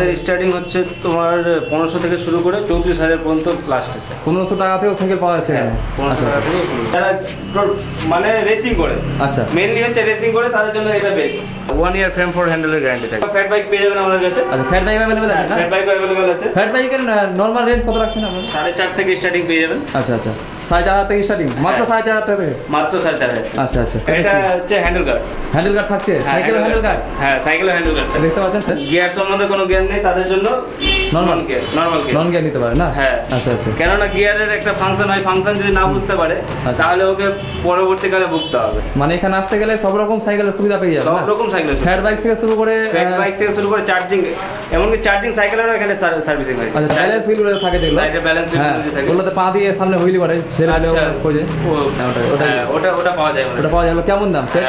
আমাদের স্টার্টিং হচ্ছে তোমার 1500 থেকে শুরু করে 34,000 পর্যন্ত লাস্ট আছে। 1500 টাকা থেকেও সাইকেল পাওয়া যাচ্ছে এখানে? 1500 টাকা থেকে শুরু। যারা মানে রেসিং করে, আচ্ছা মেইনলি হচ্ছে রেসিং করে, তাদের জন্য এটা বেস্ট। 1 ইয়ার ফ্রেম ফর হ্যান্ডেলের গ্যারান্টি থাকে। ফ্যাট বাইক পেয়ে যাবেন আমাদের কাছে। আচ্ছা, ফ্যাট বাইক অ্যাভেলেবল আছে না? ফ্যাট বাইক অ্যাভেলেবল আছে। ফ্যাট বাইকের নরমাল রেঞ্জ কত রাখছেন আপনারা? 4.5 থেকে স্টার্টিং পেয়ে যাবেন। আচ্ছা আচ্ছা, 4,500 থেকে স্টার্টিং, মাত্র 4,500 টাকা থেকে? মাত্র 4.5। আচ্ছা আচ্ছা, এটা হচ্ছে হ্যান্ডেল গার্ড। হ্যান্ডেল গার্ড থাকছে? Cycle handle guard? হ্যাঁ, সাইকেলের হ্যান্ডেল গার্ড দেখতে পাচ্ছেন? গিয়ার সম্বন্ধে কোনো জ্ঞান নেই তাদের জন্য normal gear, normal gear, non gear নিতে পারে না? হ্যাঁ। আচ্ছা আচ্ছা, কেননা গিয়ারের একটা ফাংশন হয়, ফাংশন যদি না বুঝতে পারে তাহলে ওকে পরবর্তীকালে ভুগতে হবে। মানে এখানে আসতে গেলে সব রকম সাইকেলের সুবিধা পেয়ে যাবে? সব রকম সাইকেল, ফ্যাট বাইক থেকে শুরু করে ফ্যাট বাইক থেকে শুরু করে চার্জিং, এমনকি চার্জিং সাইকেলেরও এখানে সার্ভিসিং হয়। আচ্ছা, ব্যালেন্স হুইল থাকে যেগুলো, সাইডে ব্যালেন্স হ্যাঁ, থাকে, ওগুলোতে পা দিয়ে সামনে হুইল করে ছেড়ে দিলে আচ্ছা, খোঁজে। ওটা পাওয়া যায়। ওটা পাওয়া গেল কেমন দাম স্যার?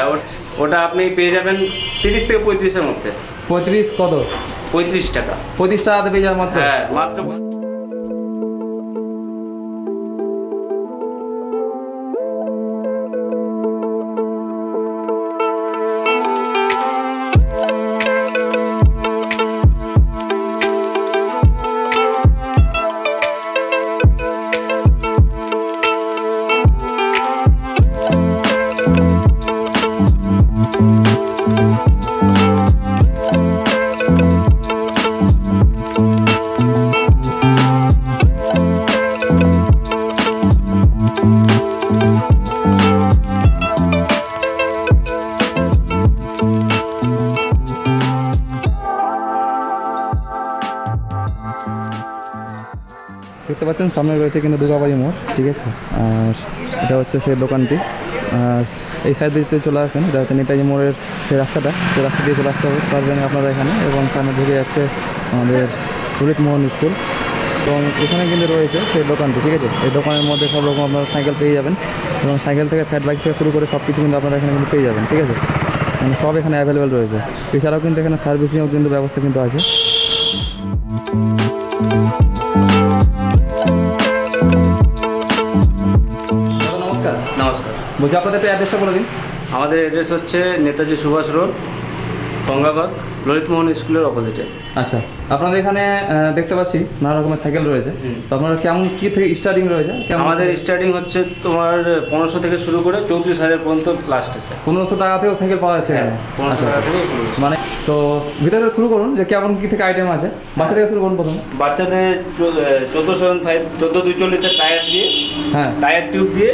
ওটা আপনি পেয়ে যাবেন 30 থেকে 35 এর মধ্যে। 35 কত? 35 টাকা। 35 টাকাতে পেয়ে যাবে মাত্র? হ্যাঁ, মাত্র। দেখতে পাচ্ছেন সামনে রয়েছে কিন্তু দুর্গাবাড়ি মোড়, ঠিক আছে? আর এটা হচ্ছে সেই দোকানটি। আর এই সাইড দিয়ে চলে আসেন, এটা হচ্ছে নেতাজি মোড়ের সেই রাস্তাটা, সেই রাস্তা দিয়ে চলে আসতে পারবেন আপনারা এখানে। এবং সামনে ঢুকে যাচ্ছে আমাদের ললিত মোহন স্কুল, এবং এখানে কিন্তু রয়েছে সেই দোকানটি, ঠিক আছে? এই দোকানের মধ্যে সব রকম আপনারা সাইকেল পেয়ে যাবেন, এবং সাইকেল থেকে ফ্যাট বাইক থেকে শুরু করে সব কিছু কিন্তু আপনারা এখানে কিন্তু পেয়ে যাবেন, ঠিক আছে? মানে সব এখানে অ্যাভেলেবেল রয়েছে। এছাড়াও কিন্তু এখানে সার্ভিসিংও কিন্তু ব্যবস্থা কিন্তু আছে। নমস্কার। নমস্কার। বলছি আপনাদের একটু অ্যাড্রেসটা বলে দিন। আমাদের অ্যাড্রেস হচ্ছে নেতাজি সুভাষ রোড, গঙ্গাবাগ, ললিত মোহন স্কুলের অপোজিটে। আচ্ছা, আপনাদের এখানে দেখতে পাচ্ছি নানা রকমের সাইকেল রয়েছে, তো আপনারা কেমন কী থেকে স্টার্টিং রয়েছে? আমাদের স্টার্টিং হচ্ছে তোমার 1500 থেকে শুরু করে 34,000 পর্যন্ত লাস্ট আছে। 1500 টাকা থেকেও সাইকেল পাওয়া যাচ্ছে এখানে? 1500 টাকা থেকে শুরু। মানে তো ভিতরে শুরু করুন যে কেমন কী থেকে আইটেম আছে। বাচ্চা থেকে শুরু করুন প্রথমে। বাচ্চাদের 14.5 টায়ার দিয়ে, হ্যাঁ, টায়ার টিউব দিয়ে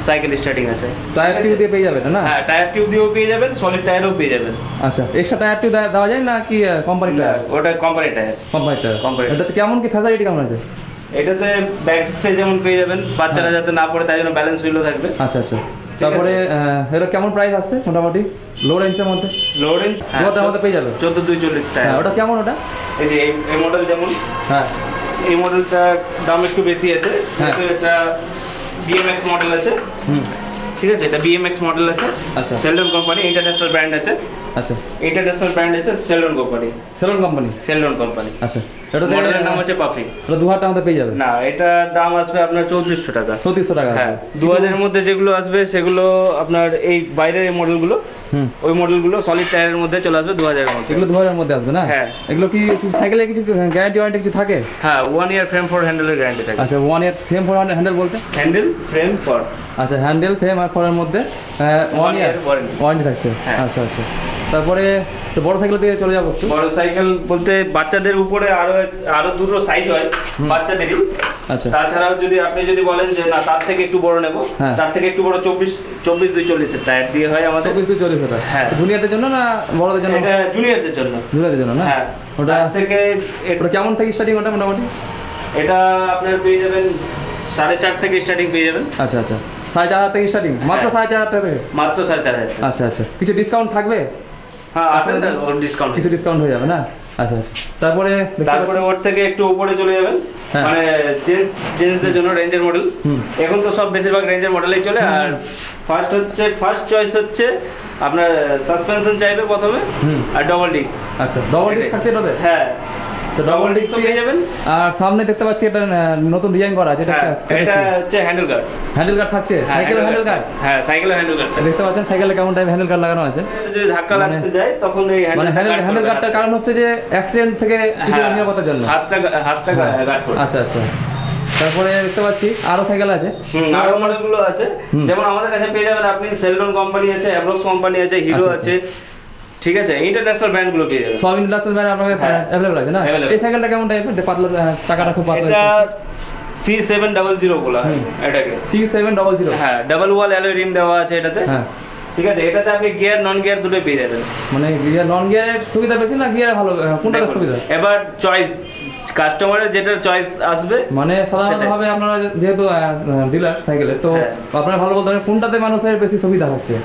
সাইকেল স্টার্টিং আছে। টায়ার টিউব দিয়ে পেয়ে যাবেন না? হ্যাঁ, টায়ার টিউব দিয়েও পেয়ে যাবেন, সলিড টায়ারও পেয়ে যাবেন। আচ্ছা, এক্সট্রা টায়ার টিউব দেওয়া যায় না কি কোম্পানি টায়ার? ওটা company tyre. Company tyre. Company. এটাতে কেমন কি ফ্যাসিলিটি কেমন আছে? এটাতে ব্যাক স্টে যেমন পেয়ে যাবেন, বাচ্চারা যাতে না পড়ে তাই জন্য ব্যালেন্স হুইলও থাকবে। আচ্ছা আচ্ছা, তারপরে এটা কেমন প্রাইস আসছে মোটামুটি লো রেঞ্জের মধ্যে? লো রেঞ্জ ওটার মধ্যে পেয়ে যাবে 14,240 টাকা। হ্যাঁ, ওটা কেমন ওটা? এই যে এই মডেল যেমন, হ্যাঁ, এই মডেলটা দাম একটু বেশি আছে। হ্যাঁ। এটা বিএমএক্স মডেল আছে, হুম, ঠিক আছে? এটা বিএমএক্স মডেল আছে। আচ্ছা সেলডন কোম্পানি, ইন্টারন্যাশনাল ব্র্যান্ড আছে। আচ্ছা, ইন্টারন্যাশনাল ব্র্যান্ড আছে সেলডন কোম্পানি। সেলন কোম্পানি? সেলডন কোম্পানি। আচ্ছা, এটাতে মডেলের নাম হচ্ছে পাফি। ওটা 2000 টাকাতে পেয়ে যাবে? না, এটা দাম আসবে আপনার 3400 টাকা। 3400 টাকা? হ্যাঁ, 2000 এর মধ্যে যেগুলো আসবে সেগুলো আপনার এই বাইরের এই মডেলগুলো, হুম, ওই মডেলগুলো সলিড টায়ারের মধ্যে চলে আসবে 2000 এর মধ্যে। এগুলো 2000 এর মধ্যে আসবে না? হ্যাঁ। এগুলো কি সাইকেলে কিছু গ্যারান্টি ওয়ারেন্টি কিছু থাকে? হ্যাঁ, 1 ইয়ার ফ্রেম ফর হ্যান্ডেলের গ্যারান্টি থাকে। আচ্ছা, 1 ইয়ার ফ্রেম ফর হ্যান্ডেল বলতে? হ্যান্ডেল ফ্রেম ফর, আচ্ছা, হ্যান্ডেল ফ্রেম আর ফরের মধ্যে 1 ইয়ার warranty। ওয়ারেন্টি থাকছে? হ্যাঁ। আচ্ছা আচ্ছা, তারপরে তো বড় সাইকেল দিয়ে চলে যাবো একটু। বড় সাইকেল বলতে বাচ্চাদের উপরে আরো দুটো সাইজ হয় বাচ্চাদেরই। আচ্ছা, তাছাড়াও যদি আপনি যদি বলেন যে না তার থেকে একটু বড় নেব, হ্যাঁ। তার থেকে একটু বড় 24-240 এর টায়ার দিয়ে হয় আমাদের। 24-40 টাকা? হ্যাঁ। জুনিয়রদের জন্য না বড়দের জন্য? এটা জুনিয়রদের জন্য। জুনিয়রদের জন্য না? হ্যাঁ, ওটা তার থেকে ওটা কেমন থেকে স্টার্টিং ওটা মোটামুটি? এটা আপনার পেয়ে যাবেন 4.5 থেকে স্টার্টিং পেয়ে যাবেন। আচ্ছা আচ্ছা, 4,500 থেকে স্টার্টিং? মাত্র হ্যাঁ। 4,500 টাকা থেকে? মাত্র 4.5 আচ্ছা আচ্ছা, কিছু ডিসকাউন্ট থাকবে? হ্যাঁ, আসলে ওর ডিসকাউন্ট কিছু ডিসকাউন্ট হয়ে যাবে না? আচ্ছা আচ্ছা, তারপরে তারপরে ওর থেকে একটু উপরে চলে যাবেন, হ্যাঁ। মানে জেন্টসদের জন্য রেঞ্জের মডেল। এখন তো সব বেশিরভাগ রেঞ্জের মডেলেই চলে। আর ফার্স্ট চয়েস হচ্ছে আপনার সাসপেনশন চাইবে প্রথমে, আর ডবল ডিস্ক। আচ্ছা, ডবল ডিস্ক থাকছে এটাতে? হ্যাঁ, তো ডবল ডিস্ক পেয়ে যাবেন। আর সামনে দেখতে পাচ্ছি এটা নতুন ডিজাইন করা আছে, এটা হচ্ছে হ্যান্ডেল গার্ড। হ্যান্ডেল গার্ড থাকছে, সাইকেলের হ্যান্ডেল গার্ড। হ্যাঁ, সাইকেলের হ্যান্ডেল গার্ড দেখতে পাচ্ছেন সাইকেলে কেমন টাইপ হ্যান্ডেল গার্ড লাগানো আছে। যদি ধাক্কা লাগতে যায় তখন এই মানে হ্যান্ডেল গার্ডটার কারণ হচ্ছে যে অ্যাক্সিডেন্ট থেকে কিছুটা নিরাপত্তার জন্য হাতটা গার্ড করে। আচ্ছা আচ্ছা। তারপরে দেখতে পাচ্ছি আরো সাইকেল আছে, আরো মডেলগুলো আছে। যেমন আমাদের কাছে পেয়ে যাবেন আপনি সেলডন কোম্পানি আছে, অ্যাভ্রক্স কোম্পানি আছে, হিরো আছে, ঠিক আছে, ইন্টারন্যাশনাল ব্র্যান্ড গুলো পেয়ে যাবেন। সব ইন্টারন্যাশনাল ব্র্যান্ড আপনাদের अवेलेबल আছে না? এই সাইকেলটা কেমন টাইপের? পাতলা, চাকাটা খুব পাতলা। এটা C700 বলা হয় এটাকে। C700। হ্যাঁ, ডাবল ওয়াল অ্যালয় রিম দেওয়া আছে এটাতে। হ্যাঁ, ঠিক আছে, এটাতে আপনি গিয়ার নন গিয়ার দুটোই পেয়ে যাবেন। মানে গিয়ার নন গিয়ারের সুবিধা বেশি না গিয়ার ভালো, কোনটার সুবিধা? এবার চয়েস, কাস্টমারের যেটা চয়েস আসবে। মানে সাধারণতভাবে আপনারা যেহেতু ডিলার সাইকেলের, তো আপনারা ভালো বলতে পারেন কোনটাতে মানুষের বেশি সুবিধা হচ্ছে?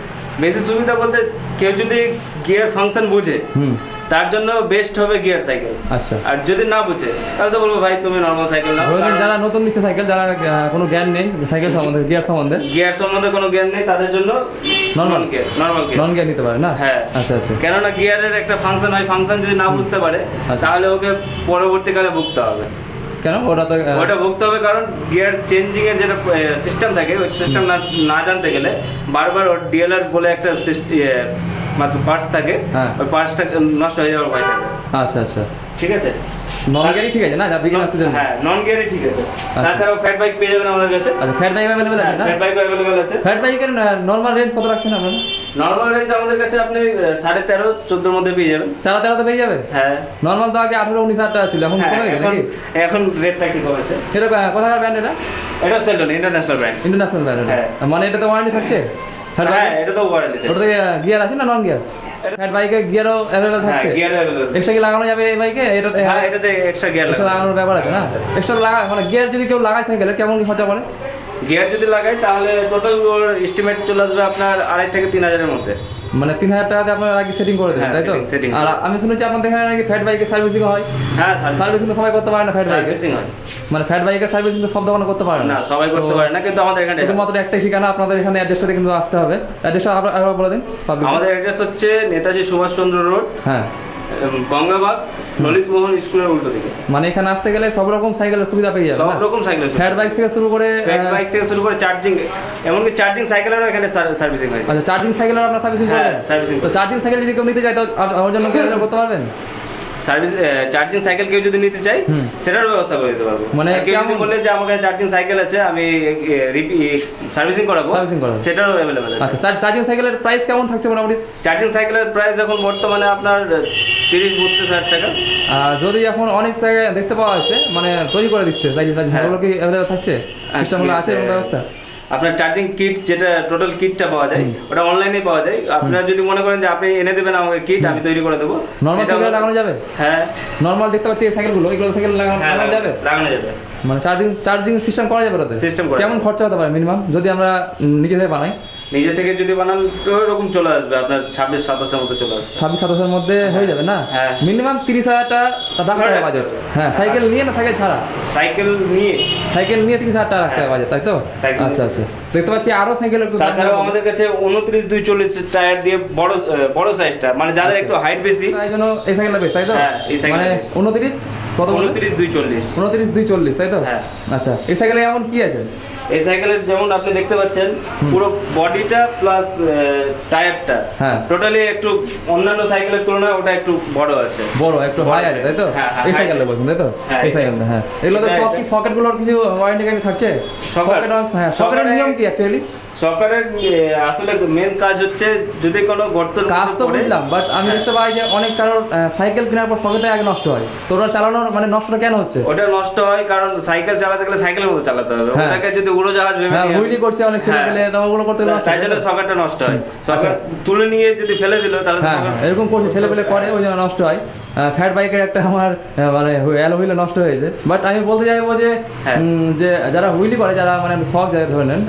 বেশি সুবিধা বলতে কেউ যদি গিয়ার ফাংশন বুঝে তার জন্য বেস্ট হবে গিয়ার সাইকেল। আচ্ছা। আর যদি না বুঝে তাহলে তো বলবো ভাই তুমি নরমাল সাইকেল নাও। ধরেন যারা নতুন নিচ্ছে সাইকেল, যারা কোনো জ্ঞান নেই সাইকেল সম্বন্ধে, গিয়ার সম্বন্ধে কোনো জ্ঞান নেই, তাদের জন্য নরমাল গিয়ার নিতে পারে না? হ্যাঁ। আচ্ছা আচ্ছা। কেননা গিয়ারের একটা ফাংশন হয়, ফাংশন যদি না বুঝতে পারে তাহলে ওকে পরবর্তীকালে ভুগতে হবে। কেন? ওটা ভুগতে হবে কারণ গিয়ার চেঞ্জিং এর যেটা সিস্টেম থাকে, ওই সিস্টেম না জানতে গেলে বারবার ওর ডিএলআর বলে একটা মাত্র পার্টস থাকে, ওই পার্টসটা নষ্ট হয়ে যাওয়ার ভয় থাকে। আচ্ছা আচ্ছা, ঠিক আছে। নন গিয়ারই ঠিক আছে না? বিগিনারদের জন্য। হ্যাঁ, নন গিয়ারই ঠিক আছে। তাছাড়াও ফ্যাট বাইক পেয়ে যাবেন আমাদের কাছে। আচ্ছা, ফ্যাট বাইক अवेलेबल আছে না? ফ্যাট বাইক अवेलेबल আছে। ফ্যাট বাইকের নরমাল রেঞ্জ কত রাখছেন আপনারা? নরমাল রেঞ্জ আমাদের কাছে আপনি 13.5-14 মধ্যে পেয়ে যাবেন। 13.5 তে পেয়ে যাবে? হ্যাঁ। নরমাল তো আগে 18-19 টাকা ছিল, এখন কমে গেছে নাকি? এখন রেটটা কি কমেছে। এটা কোথাকার ব্র্যান্ড এটা? এটা Sheldon, international brand. International brand. হ্যাঁ। মানে এটা তো ওয়ারেন্টি থাকছে? হ্যাঁ, এটা তো ওয়ারেন্টি। ওটাতে গিয়ার আছে না নন গিয়ার? ফ্যাট বাইকে গিয়ারও अवेलेबल থাকছে? হ্যাঁ, গিয়ার अवेलेबल। এক্সট্রা কি লাগানো যাবে এই বাইকে? হ্যাঁ, এটাতে এক্সট্রা গিয়ার লাগানোর ব্যাপার আছে না? এক্সট্রা মানে গিয়ার যদি কেউ লাগায় সাইকেলে কেমন কি খরচা পড়ে? গিয়ার যদি লাগাই তাহলে টোটাল এস্টিমেট চলে আসবে আপনার 2.5 থেকে 3,000 এর মধ্যে। মানে 3,000 টাকাতে আপনারা আগে সেটিং করে দেবেন, তাই তো? আর আমি শুনেছি আপনাদের এখানে নাকি ফ্যাট বাইকের সার্ভিসিং হয়। হ্যাঁ, সার্ভিসিং তো সবাই করতে পারে না ফ্যাট বাইকে। মানে ফ্যাট বাইকের সার্ভিসিং তো সব দোকানে করতে পারে না, সবাই করতে পারে না, কিন্তু আমাদের এখানে শুধুমাত্র একটাই ঠিকানা, আপনাদের এখানে অ্যাড্রেসটাতে কিন্তু আসতে হবে। অ্যাড্রেসটা আবার বলে দিন। আমাদের অ্যাড্রেস হচ্ছে নেতাজি সুভাষচন্দ্র রোড, হ্যাঁ, গঙ্গাবাগ, ললিত মোহন স্কুলের উল্টো দিকে। মানে এখানে আসতে গেলে সব রকম সাইকেলের সুবিধা পেয়ে যাবে, সব রকম সাইকেল, ফ্যাট বাইক থেকে শুরু করে চার্জিং, এমনকি চার্জিং সাইকেলেরও এখানে সার্ভিসিং হয়। আচ্ছা, চার্জিং সাইকেলের আপনারা সার্ভিসিং করেন? সার্ভিসিং। তো চার্জিং সাইকেল যদি কেউ নিতে চায় তো আমার জন্য কি করতে পারবেন? চার্জিং সাইকেল কেউ যদি নিতে চাই সেটার ব্যবস্থা করে দিতে পারবো। মানে কেউ যদি বলে যে আমার কাছে চার্জিং সাইকেল আছে, আমি সার্ভিসিং করাবো, সেটারও अवेलेबल আছে। আচ্ছা, চার্জিং সাইকেলের প্রাইস কেমন থাকছে মোটামুটি? চার্জিং সাইকেলের প্রাইস এখন বর্তমানে আপনার 30-32 হাজার টাকা। যদি এখন অনেক জায়গায় দেখতে পাওয়া যাচ্ছে মানে তৈরি করে দিচ্ছে চার্জিং সাইকেল, কি अवेलेबल থাকছে? সিস্টেমগুলো আছে এরকম ব্যবস্থা? আপনার চার্জিং কিট, যেটা টোটাল কিটটা পাওয়া যায়, ওটা অনলাইনে পাওয়া যায়। আপনারা যদি মনে করেন যে আপনি এনে দেবেন আমাকে কিট, আমি তৈরি করে দেবো। নরমাল সাইকেল লাগানো যাবে? হ্যাঁ, নরমাল দেখতে পাচ্ছি এই সাইকেলগুলো, এগুলো সাইকেল লাগানো যাবে? লাগানো যাবে। মানে চার্জিং সিস্টেম করা যাবে ওটাতে? সিস্টেম করা। কেমন খরচা হতে পারে মিনিমাম যদি আমরা নিজে থেকে বানাই? নিজে থেকে যদি বানান তো এরকম চলে আসবে আপনার 26-27 এর মধ্যে চলে আসবে। 26-27 এর মধ্যে হয়ে যাবে না? হ্যাঁ। মিনিমাম 30,000 টাকা বাজেট। হ্যাঁ, সাইকেল নিয়ে না সাইকেল ছাড়া? সাইকেল নিয়ে 30,000 টাকা রাখতে হবে বাজেট, তাই তো? আচ্ছা আচ্ছা, দেখতে পাচ্ছি আরো সাইকেল। তাছাড়াও আমাদের কাছে 29-240 টায়ার দিয়ে বড় সাইজটা, মানে যাদের একটু হাইট বেশি, তাই জন্য এই সাইকেলটা বেশ, তাই তো? হ্যাঁ, এই সাইকেল মানে 29 কত? 29-240। তাই তো? হ্যাঁ। আচ্ছা, এই সাইকেলে এমন কি আছে? এই সাইকেলের যেমন আপনি দেখতে পাচ্ছেন পুরো বডিটা প্লাস টায়ারটা, হ্যাঁ, টোটালি একটু অন্যান্য সাইকেলের তুলনায় ওটা একটু বড় আছে, একটু হাই আছে, তাই তো? এই সাইকেলটা বলছেন, তাই তো? এই সাইকেলটা, হ্যাঁ। এগুলো তো সব কি সকেটগুলোর কিছু ওয়ারেন্টি গ্যারান্টি থাকছে? হ্যাঁ, সকেটের নিয়ম কি অ্যাকচুয়ালি? সকেটের আসলে মেন কাজ হচ্ছে যদি কোনো গর্ত, কাজ তো বুঝলাম, বাট আমি দেখতে পাই যে অনেক কারোর সাইকেল কেনার পর সকেটটা আগে নষ্ট হয়, তো ওটা চালানোর মানে নষ্টটা কেন হচ্ছে? ওটা নষ্ট হয় কারণ সাইকেল চালাতে গেলে সাইকেলের মতো চালাতে হবে, ওটাকে যদি উড়োজাহাজ ভেবে হ্যাঁ হুইলি করছে অনেক ছেলে পেলে, তো ওগুলো করতে গেলে তাই জন্য সকেটটা নষ্ট হয়। সকেট তুলে নিয়ে যদি ফেলে দিল তাহলে এরকম করছে ছেলে পেলে করে, ওই জন্য নষ্ট হয়। ফ্যাট বাইকের একটা আমার মানে অ্যালো হুইলে নষ্ট হয়েছে, বাট আমি বলতে চাইবো যে যারা হুইলি করে, যারা মানে শখ যায় ধরে নেন,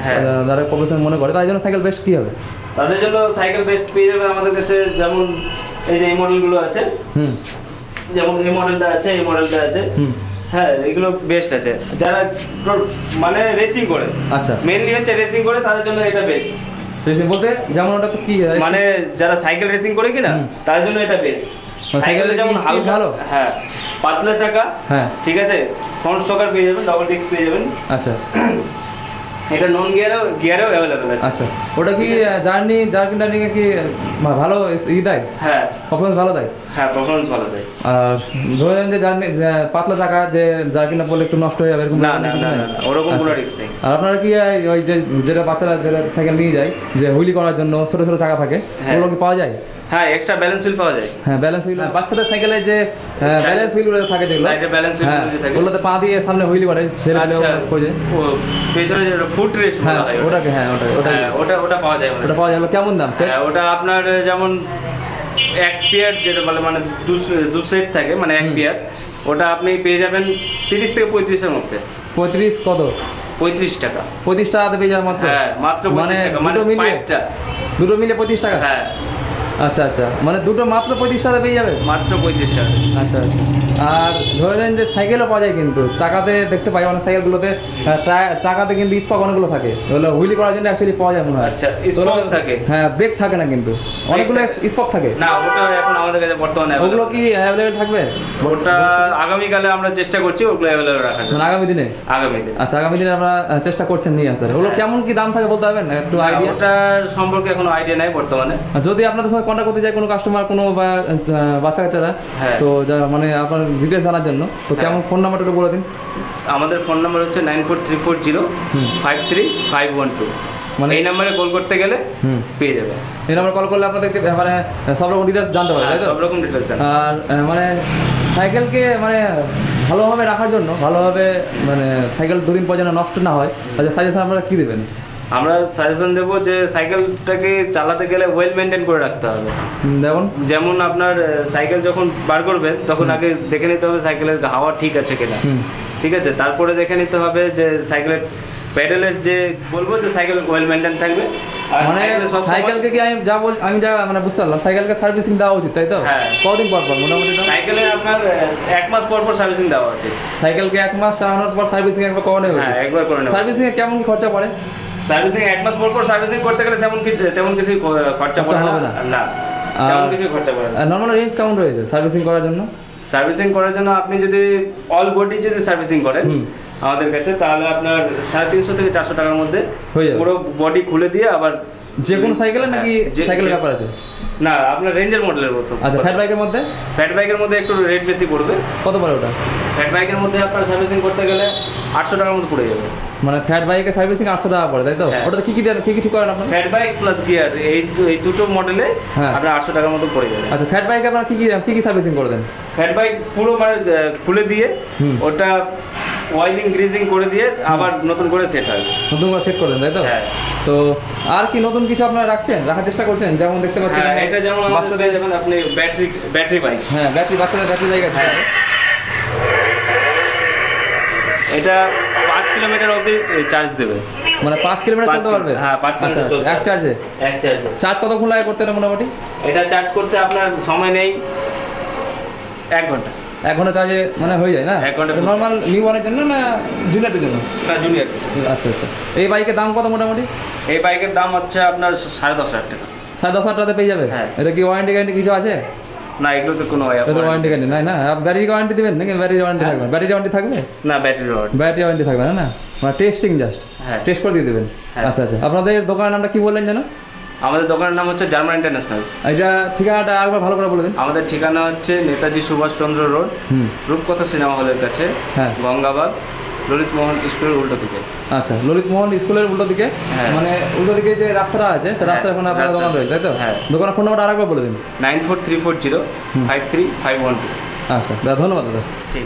যারা প্রফেশন মনে করে, তাই জন্য সাইকেল বেস্ট কি হবে? তাদের জন্য সাইকেল বেস্ট পেয়ে যাবে আমাদের কাছে। যেমন এই যে এই মডেলগুলো আছে, যেমন এই মডেলটা আছে, এই মডেলটা আছে, হ্যাঁ, এগুলো বেস্ট আছে যারা মানে রেসিং করে। আচ্ছা, মেইনলি হচ্ছে রেসিং করে, তাদের জন্য এটা বেস্ট। রেসিং বলতে যেমন ওটা তো কি মানে যারা সাইকেল রেসিং করে কিনা তাদের জন্য এটা বেস্ট। সাইকেলে যেমন হালকা, হ্যাঁ, পাতলা চাকা, হ্যাঁ ঠিক আছে, ফ্রন্ট শকার পেয়ে যাবেন, ডাবল ডিস্ক পেয়ে যাবেন। আচ্ছা এটা নন গিয়ারেও অ্যাভেলেবেল আছে। আচ্ছা, ওটা কি জার্কিং টার্নিংয়ে কি ভালো দেয়? হ্যাঁ পারফরমেন্স ভালো দেয়? হ্যাঁ, পারফরমেন্স ভালো দেয়। আর ধরেন যে পাতলা চাকা যে জার্কিংটা পড়লে একটু নষ্ট হয়ে যাবে এরকম না না কিছু না নেই? না, ওরকম কোনো আচ্ছা। রিস্ক নেই। আর আপনারা কি ওই যে যেটা বাচ্চারা যেটা সাইকেল নিয়ে যায় যে হুইলি করার জন্য ছোট ছোট চাকা থাকে, হ্যাঁ। ওগুলো কি পাওয়া যায়? হ্যাঁ, এক্সট্রা ব্যালেন্স হুইল পাওয়া যায়। হ্যাঁ ব্যালেন্স হুইল, বাচ্চাদের সাইকেলে যে ব্যালেন্স হুইলগুলো থাকে যেগুলো, সাইডে ব্যালেন্স হ্যাঁ হুইল থাকে। ওগুলোতে পা দিয়ে সামনে হুইলি করে ছেড়ে দিলে আচ্ছা, খোঁজে। ও পেছনে যে ফুট রেস্ট হ্যাঁ বলা হয় ওটাকে, হ্যাঁ ওটা হ্যাঁ, ওটা পাওয়া যায় ওটা পাওয়া গেল কেমন দাম স্যার? হ্যাঁ, ওটা আপনার যেমন এক পেয়ার যেটা বলে মানে দু সেট থাকে মানে এক পেয়ার, ওটা আপনি পেয়ে যাবেন 30 থেকে 35-এর মধ্যে। 35 কত? 35 টাকা। 35 টাকাতে পেয়ে যাবে মাত্র? হ্যাঁ, মাত্র 35 মানে টাকা, মানে দুটো মিলিয়ে? পাইপটা। দুটো মিলে 25 টাকা? হ্যাঁ, আচ্ছা আচ্ছা, মানে দুটো মাত্র 35 টাকা পেয়ে যাবে? মাত্র 35 টাকা। আচ্ছা আচ্ছা। আর ধরে নেন যে সাইকেলও পাওয়া যায় কিন্তু চাকাতে দেখতে পাই অনেক সাইকেলগুলোতে চাকাতে কিন্তু স্পক অনেকগুলো থাকে, ওগুলো হুইলি করার জন্য অ্যাকচুয়ালি পাওয়া যায় মনে হয়। আচ্ছা, স্পক থাকে? হ্যাঁ, ব্রেক থাকে না কিন্তু অনেকগুলো স্পক থাকে। না, ওটা এখন আমাদের কাছে বর্তমানে ওগুলো কি অ্যাভেলেবেল থাকবে? ওটা আগামীকালে আমরা চেষ্টা করছি ওগুলো অ্যাভেলেবল রাখার জন্য। মানে আগামী দিনে? আগামী দিন। আচ্ছা, আগামী দিনে আমরা চেষ্টা করছেন নিয়ে আসার। ওগুলো কেমন কি দাম থাকে বলতে পারবেন একটু আইডিয়া? ওটার সম্পর্কে কোনো আইডিয়া নাই বর্তমানে। যদি আপনাদের সঙ্গে কন্ট্যাক্ট করতে চাই কোনো কাস্টমার, কোনো বা বাচ্চা কাচ্চারা, হ্যাঁ। তো যারা মানে আপনার ডিটেলস জানার জন্য, তো কেমন ফোন নাম্বারটা একটু বলে দিন। আমাদের ফোন নাম্বার হচ্ছে 9434053512। মানে এই নাম্বারে কল করতে গেলে পেয়ে যাবে। এই নাম্বার কল করলে আপনাদেরকে মানে সব রকম ডিটেলস জানতে পারবে, তাই তো? সব রকম ডিটেলস আছে। আর মানে সাইকেলকে মানে ভালোভাবে রাখার জন্য, ভালোভাবে মানে সাইকেল দুদিন পর যেন নষ্ট না হয়, তাহলে সাজেশন আপনারা কী দেবেন? আমরা সাজেশন দেবো যে সাইকেলটাকে চালাতে গেলে ওয়েল মেনটেন করে রাখতে হবে। যেমন আপনার সাইকেল যখন বার করবেন তখন আগে দেখে নিতে হবে সাইকেলের হাওয়া ঠিক আছে কিনা, ঠিক আছে, তারপরে দেখে নিতে হবে যে সাইকেলের প্যাডেলের যে বলবো যে সাইকেল ওয়েল মেনটেন থাকবে। আর মানে সাইকেলকে কি আমি যা মানে বুঝতে পারলাম, সাইকেলকে সার্ভিসিং দেওয়া উচিত, তাই তো? হ্যাঁ। কতদিন পর পর মোটামুটি? সাইকেলে আপনার 1 মাস পর পর সার্ভিসিং দেওয়া উচিত। সাইকেলকে 1 মাস চালানোর পর সার্ভিসিং একবার করানো উচিত? হ্যাঁ, একবার করে নেব। সার্ভিসিং এ কেমন কি খরচা পড়ে? সার্ভিসিং 1 মাস পর পর সার্ভিসিং করতে গেলে তেমন কিছু খরচা পড়ে না। না, তেমন কিছু খরচা পড়ে না। নরমাল রেঞ্জ কেমন রয়েছে সার্ভিসিং করার জন্য? সার্ভিসিং করার জন্য আপনি যদি অল বডি যদি সার্ভিসিং করেন আমাদের কাছে, তাহলে আপনার 350 থেকে 400 টাকার মধ্যে হয়ে যাবে। পুরো বডি খুলে দিয়ে আবার যে কোনো সাইকেলে নাকি সাইকেলের ব্যাপার আছে? না, আপনার রেঞ্জের মডেলের মতো। আচ্ছা, ফ্যাট বাইকের মধ্যে? ফ্যাট বাইকের মধ্যে একটু রেট বেশি পড়বে। কত পড়ে ওটা? ফ্যাট বাইকের মধ্যে আপনার সার্ভিসিং করতে গেলে 800 টাকার মতো পড়ে যাবে। মানে ফ্যাট বাইকের সার্ভিসিং 800 টাকা পড়ে, তাই তো? হ্যাঁ। ওটাতে কি কি ঠিক করেন আপনার? ফ্যাট বাইক প্লাস গিয়ার এই দুটো মডেলে হ্যাঁ। আপনার 800 টাকার মতো পড়ে যাবে। আচ্ছা, ফ্যাট বাইকে আপনার কি সার্ভিসিং করে দেন? ফ্যাট বাইক পুরো মানে খুলে দিয়ে ওটা অয়েলিং গ্রিজিং করে দিয়ে আবার নতুন করে সেট হয়, নতুন করে সেট করে দেন, তাই তো? হ্যাঁ। তো আর কি নতুন কিছু আপনারা রাখার চেষ্টা করছেন? যেমন দেখতে পাচ্ছেন হ্যাঁ, এটা যেমন বাচ্চাদের যখন আপনি ব্যাটারি বাইক, হ্যাঁ বাচ্চাদের ব্যাটারি বাইক আছে। হ্যাঁ। এটা 5 কিলোমিটার অবধি চার্জ দেবে। মানে 5 কিলোমিটার চলতে পারবে? হ্যাঁ, 5 আচ্ছা, কিলোমিটার এক চার্জে? এক চার্জে। চার্জ কতক্ষণ লাগে করতে মোটামুটি? এটা চার্জ করতে আপনার সময় নেই 1 ঘন্টা। 1 ঘন্টা চার্জে মানে হয়ে যায় না? 1 ঘন্টা। নর্মাল নিউ ওয়ানের জন্য না জুনিয়রদের জন্য? না, জুনিয়র। আচ্ছা আচ্ছা। এই বাইকের দাম কত মোটামুটি? এই বাইকের দাম হচ্ছে আপনার 10,500 টাকা। 10,500 টাকাতে পেয়ে যাবে? হ্যাঁ। এটা কি ওয়ারেন্টি গ্যারান্টি কিছু আছে? না, এগুলোতে কোনো ওয়ারেন্টি গ্যারান্টি নাই না? ব্যাটারি ওয়ারেন্টি দিবেন নাকি? ব্যাটারি ওয়ারেন্টি থাকবে? ব্যাটারি ওয়ারেন্টি থাকবে? না, ব্যাটারি ওয়ারেন্টি। ব্যাটারি ওয়ারেন্টি থাকবে না? না, মানে টেস্টিং জাস্ট হ্যাঁ। টেস্ট করে দিয়ে দেবেন? হ্যাঁ। আচ্ছা আচ্ছা। আপনাদের দোকানের নামটা কি বললেন যেন? আমাদের দোকানের নাম হচ্ছে জার্মান ইন্টারন্যাশনাল। এটা ঠিকানাটা আরেকবার ভালো করে বলে দিন। আমাদের ঠিকানা হচ্ছে নেতাজি সুভাষচন্দ্র রোড, রূপকথা সিনেমা হলের কাছে, হ্যাঁ, গঙ্গাবাদ, ললিত মোহন স্কুলের উল্টো দিকে। আচ্ছা, ললিত মোহন স্কুলের উল্টো দিকে? হ্যাঁ। মানে উল্টো দিকে যে রাস্তাটা আছে সে রাস্তার এখন আপনার দোকান রয়েছে, তাই তো? হ্যাঁ। দোকানের ফোন নাম্বারটা আরেকবার বলে দিন। 9434053512। আচ্ছা দাদা, ধন্যবাদ দাদা। ঠিক।